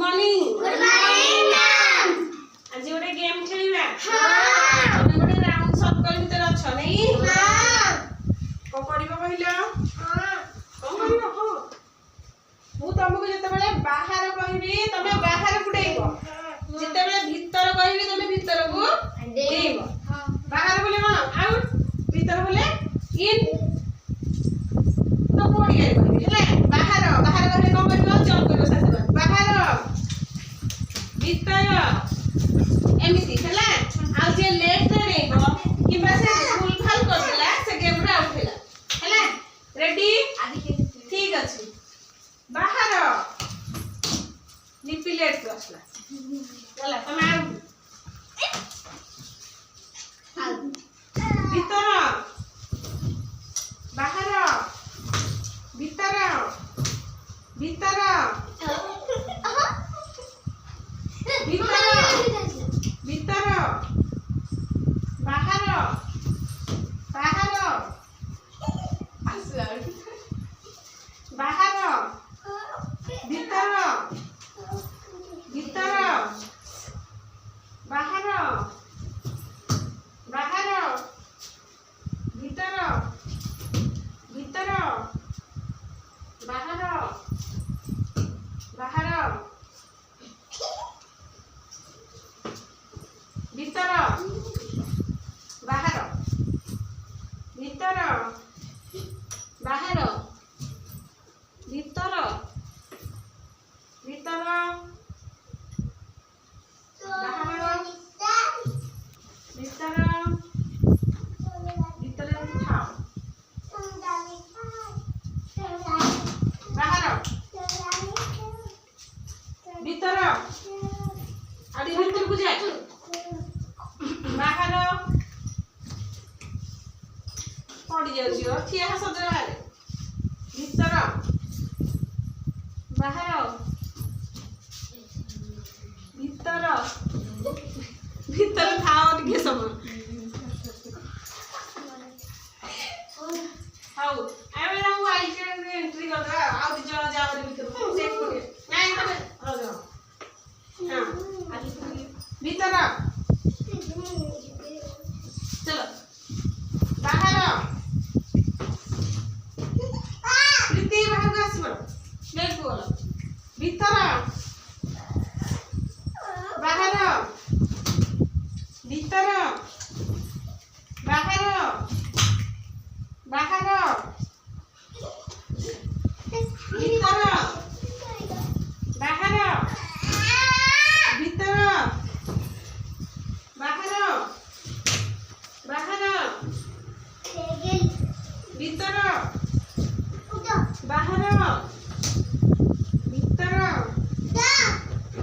morning good morning ma'am आज गोटे game खेलिबा हां तमे गोटे राउंड सर्कल भीतर अछ नै हां को करिबो कहिलो हां को करिबो हो मु तुमको जते बेले बाहर कहिबी तमे बाहर गुडेइबो जते बेले भीतर कहिबी तमे भीतर को देइबो हां बाहर बोले कोन आउट भीतर बोले इन तो कोडी करिबो हेले बाहर बाहर कहले कोन करिबो जंप करिबो साथे बाहर भीतर एमिति हेला आ जे लेफ्ट रे रेगो किबा से फुल फाल करला से गेम रे आउट हैला हेला रेडी ठीक अछि बाहर लिपि लेट तो असला चला तमे आउट भीतर बाहर भीतर भीतर भीतर बाहर बाहर बाहर भीतर भीतर बाहर बाहर भीतर भीतर बाहर बाहर भीतर बाहर भीतर बाहर भीतर भीतर बाहर भीतर भीतर उठाओ बाहर भीतर आदि भीतर को जाए बाहर पड़ी जाउछियो ठिया सदर बाहर भीतर बाहर भीतर भीतर थाओ टिके सब हाउ एबे ना वाइल्ड कार्ड एंट्री कर दे आ दि जण जाओ भीतर चेक करे नहीं तबे आ जाओ हां आदि भीतर चलो बाहर प्रीति बाहर को आसी बड़ लेट को भीतर बाहर भीतर बाहर बाहर भीतर बाहर भीतर बाहर बाहर भीतर बाहर